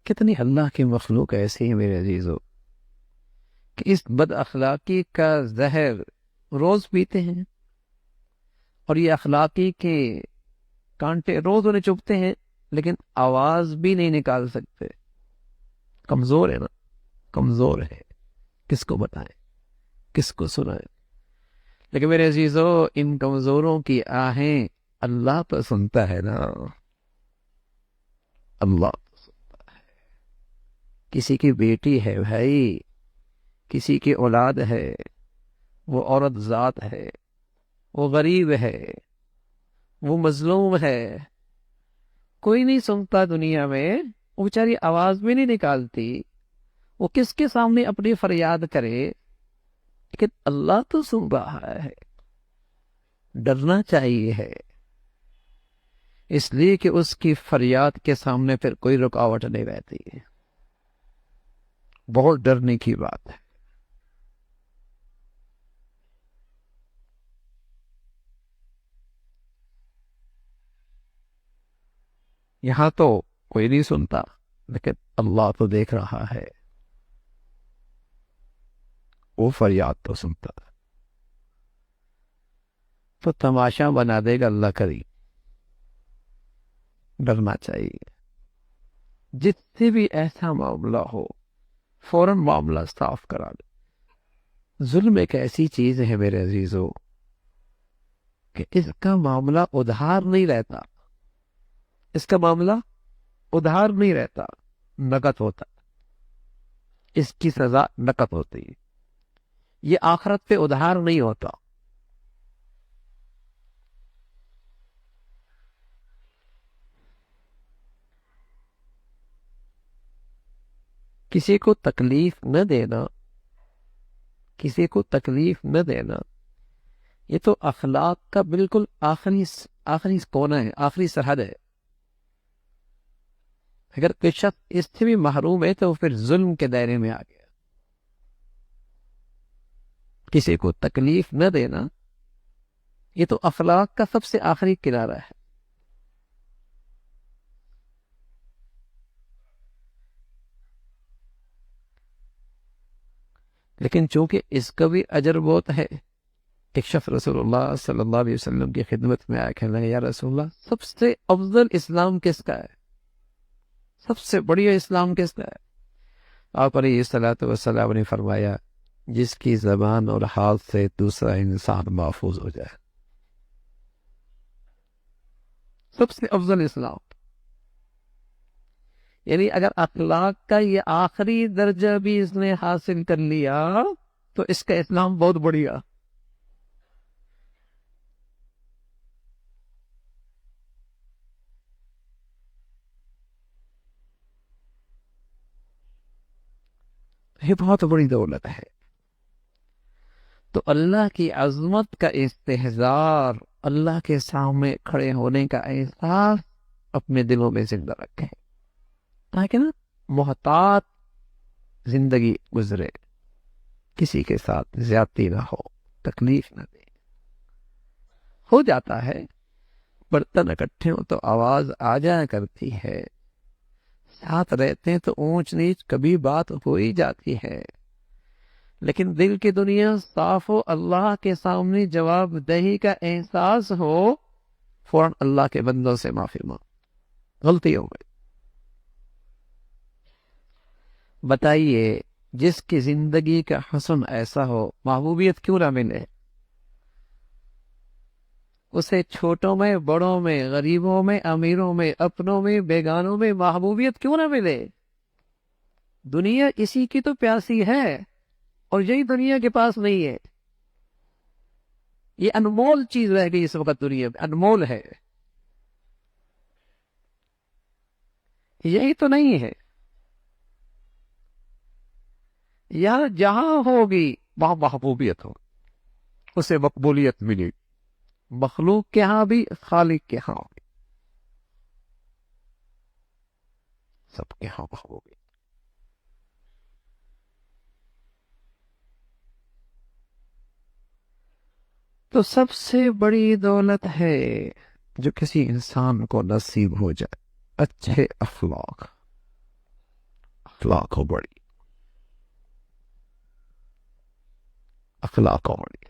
کتنی اللہ کی مخلوق ایسی ہے میرے عزیزو کہ اس بد اخلاقی کا زہر روز پیتے ہیں، اور یہ اخلاقی کے کانٹے روز انہیں چبھتے ہیں، لیکن آواز بھی نہیں نکال سکتے. کمزور ہے نا، کمزور ہے. کس کو بتائیں، کس کو سنائیں؟ لیکن میرے عزیزو، ان کمزوروں کی آہیں اللہ تو سنتا ہے نا. اللہ تو سنتا ہے. کسی کی بیٹی ہے بھائی، کسی کی اولاد ہے، وہ عورت ذات ہے، وہ غریب ہے، وہ مظلوم ہے، کوئی نہیں سنتا دنیا میں. وہ بیچاری آواز بھی نہیں نکالتی، وہ کس کے سامنے اپنی فریاد کرے؟ لیکن اللہ تو سن رہا ہے. ڈرنا چاہیے ہے، اس لیے کہ اس کی فریاد کے سامنے پھر کوئی رکاوٹ نہیں رہتی ہے. بہت ڈرنے کی بات ہے. یہاں تو کوئی نہیں سنتا، لیکن اللہ تو دیکھ رہا ہے، وہ فریاد تو سنتا ہے. تو تماشا بنا دے گا اللہ کریم. ڈرنا چاہیے. جس سے بھی ایسا معاملہ ہو فوراً معاملہ صاف کرا دے. ظلم ایک ایسی چیز ہے میرے عزیزو کہ اس کا معاملہ ادھار نہیں رہتا. اس کا معاملہ ادھار نہیں رہتا، نقد ہوتا. اس کی سزا نقد ہوتی ہے. یہ آخرت پہ ادھار نہیں ہوتا. کسی کو تکلیف نہ دینا، کسی کو تکلیف نہ دینا، یہ تو اخلاق کا بالکل آخری کونا ہے، آخری سرحد ہے. اگر کوئی شخص اس سے بھی محروم ہے تو وہ پھر ظلم کے دائرے میں آ گیا. کسی کو تکلیف نہ دینا یہ تو اخلاق کا سب سے آخری کنارہ ہے. لیکن چونکہ اس کا بھی اجر بہت ہے. ایک شخص رسول اللہ صلی اللہ علیہ وسلم کی خدمت میں آیا، کہنے لگا یا رسول اللہ، سب سے افضل اسلام کس کا ہے؟ سب سے بڑھیا اسلام کس کا ہے؟ آپ علیہ الصلوۃ والسلام نے فرمایا، جس کی زبان اور ہاتھ سے دوسرا انسان محفوظ ہو جائے. سب سے افضل اسلام. یعنی اگر اخلاق کا یہ آخری درجہ بھی اس نے حاصل کر لیا تو اس کا اسلام بہت بڑھیا. یہ بہت بڑی دولت ہے. تو اللہ کی عظمت کا استحضار، اللہ کے سامنے کھڑے ہونے کا احساس اپنے دلوں میں زندہ رکھیں تاکہ نا محتاط زندگی گزرے، کسی کے ساتھ زیادتی نہ ہو، تکلیف نہ دے. ہو جاتا ہے برتن اکٹھے ہو تو آواز آ جایا کرتی ہے، ساتھ رہتے ہیں تو اونچ نیچ کبھی بات ہو ہی جاتی ہے، لیکن دل کی دنیا صاف ہو، اللہ کے سامنے جواب دہی کا احساس ہو، فوراً اللہ کے بندوں سے معافی مانگ، غلطی ہو گئی. بتائیے جس کی زندگی کا حسن ایسا ہو، محبوبیت کیوں نہ ملے؟ اسے چھوٹوں میں، بڑوں میں، غریبوں میں، امیروں میں، اپنوں میں، بیگانوں میں محبوبیت کیوں نہ ملے؟ دنیا اسی کی تو پیاسی ہے، اور یہی دنیا کے پاس نہیں ہے. یہ انمول چیز رہ گئی اس وقت دنیا میں، انمول ہے. یہی تو نہیں ہے. یہاں جہاں ہوگی وہاں محبوبیت ہو، اسے مقبولیت ملی. مخلوق کے ہاں بھی، خالق کے ہاں بھی، سب کے ہاں محبوبیت. تو سب سے بڑی دولت ہے جو کسی انسان کو نصیب ہو جائے، اچھے اخلاق. اخلاق ہو بڑی، اخلاق ہو بڑی.